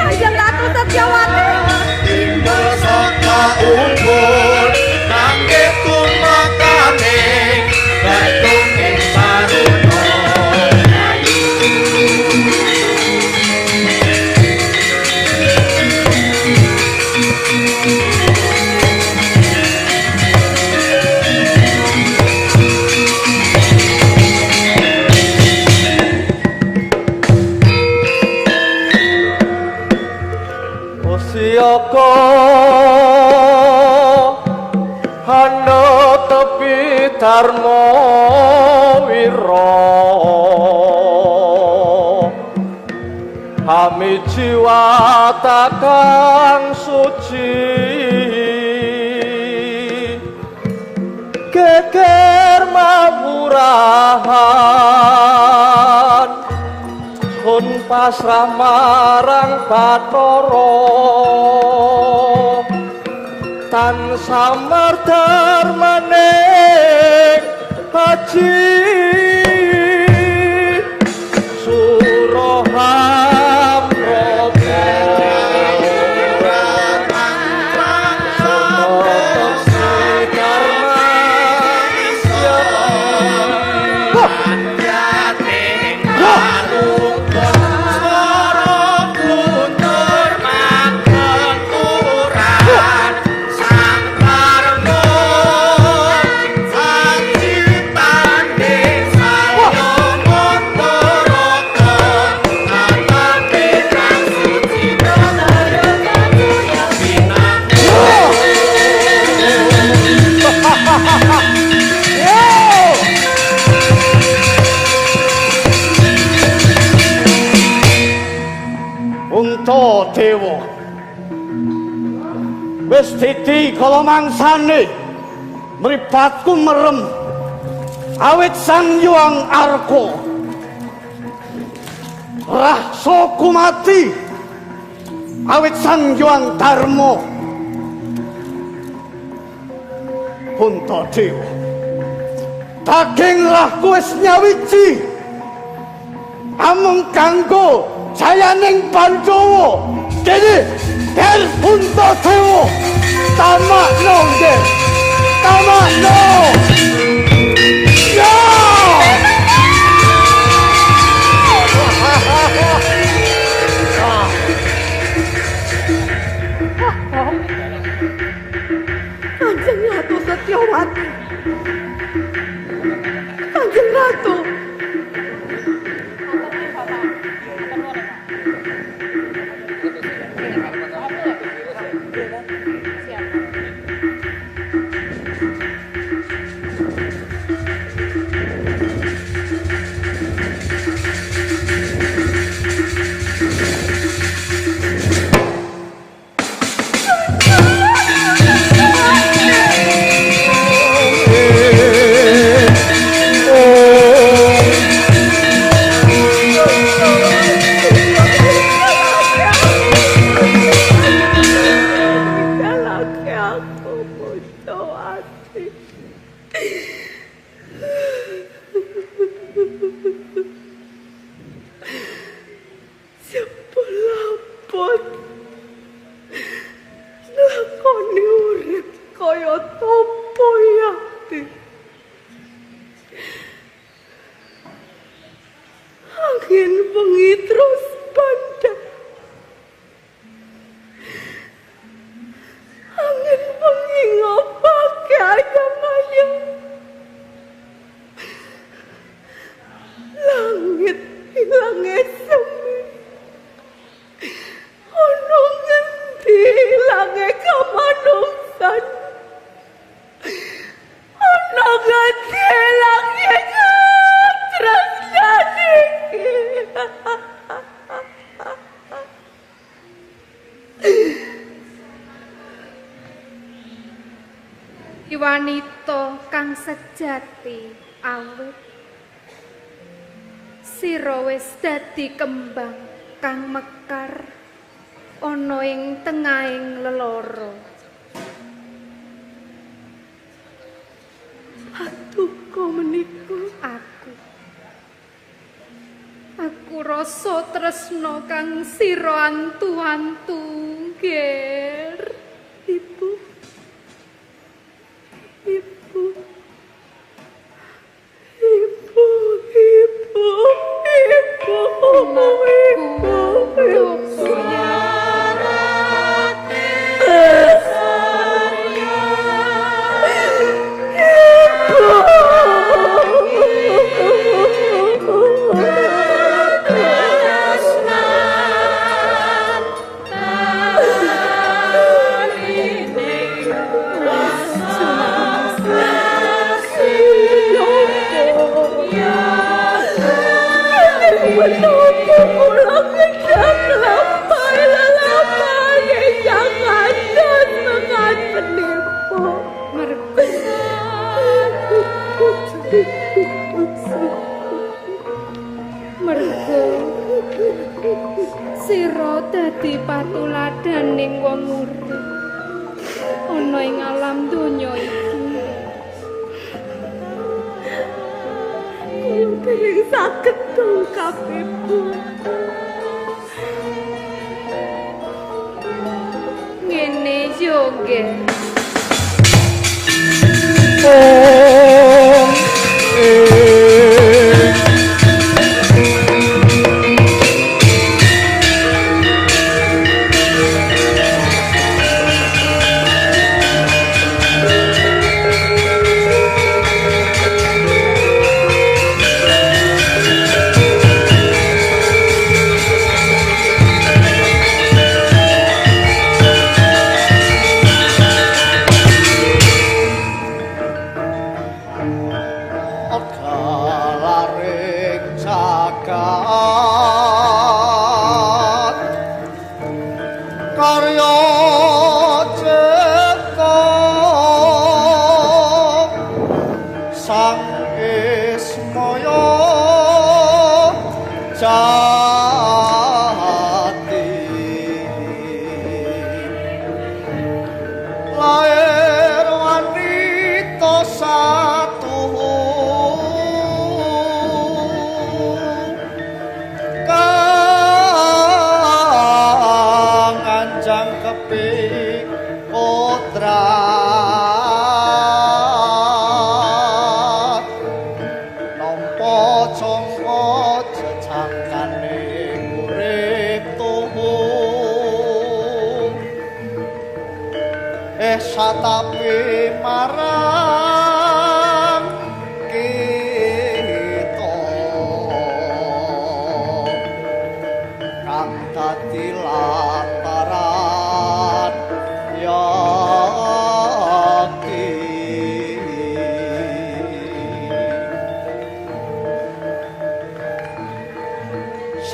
Kanjeng Ratu Setyawati. timbul saka umpul nangke tumekane ketung ing baruna Siaka hana tepi dharma wira hami jiwa takang suci geger mawurahan pun pasrah marang Bathara tansah mardarmaning haji Dewa wis dadi kala mangsane mripatku merem awit Sang Hyang Arka rasaku mati awit Sang Hyang Darma Puntadewa daging rahku wis nyawiji amung kanggo jayaning Pandhawa dene Puntadewa tamak nongge tamak Setyawati. Kanjeng Ratu. Angin bengi terus pandang. Angin bengi ngopake ayam-ayam. Langit hilangnya semi. Ono ngendi langit kamanungsan. Ono ngendi langit terus jadi. Wanita kang sejati awit sira wis dadi kembang kang mekar ana ing tengahing lelara. Atuko meniku aku rasa tresna kang sira antu-antu ger. Ibu, ibu, ibu, ibu, ibu, ibu, mergo sira dadi patuladaning wong urip ana ing alam donya iki. Kula dereng saged dongkap ibu. Ngene yo nggih.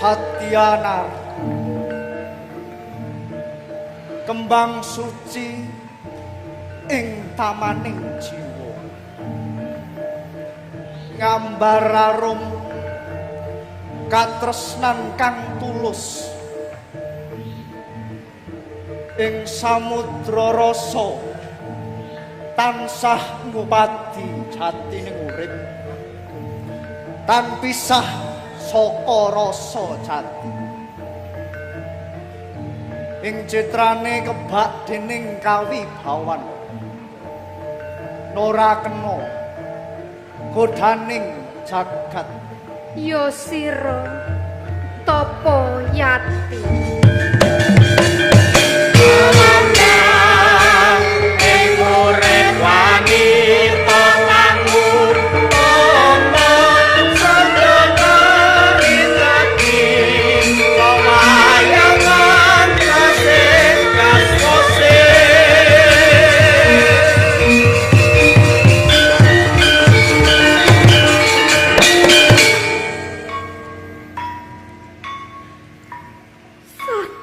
Satyanar kembang suci ing tamaning jiwa ngambar arum katresnan kang tulus ing samudra rasa tansah ngupadi jatining urip tan pisah saka rasa jati ing citrane kebak dening kawibawan nora kena godaning jagat Ya sira tapa yati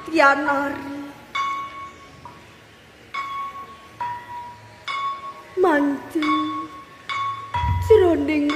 Satyanari manjing jroning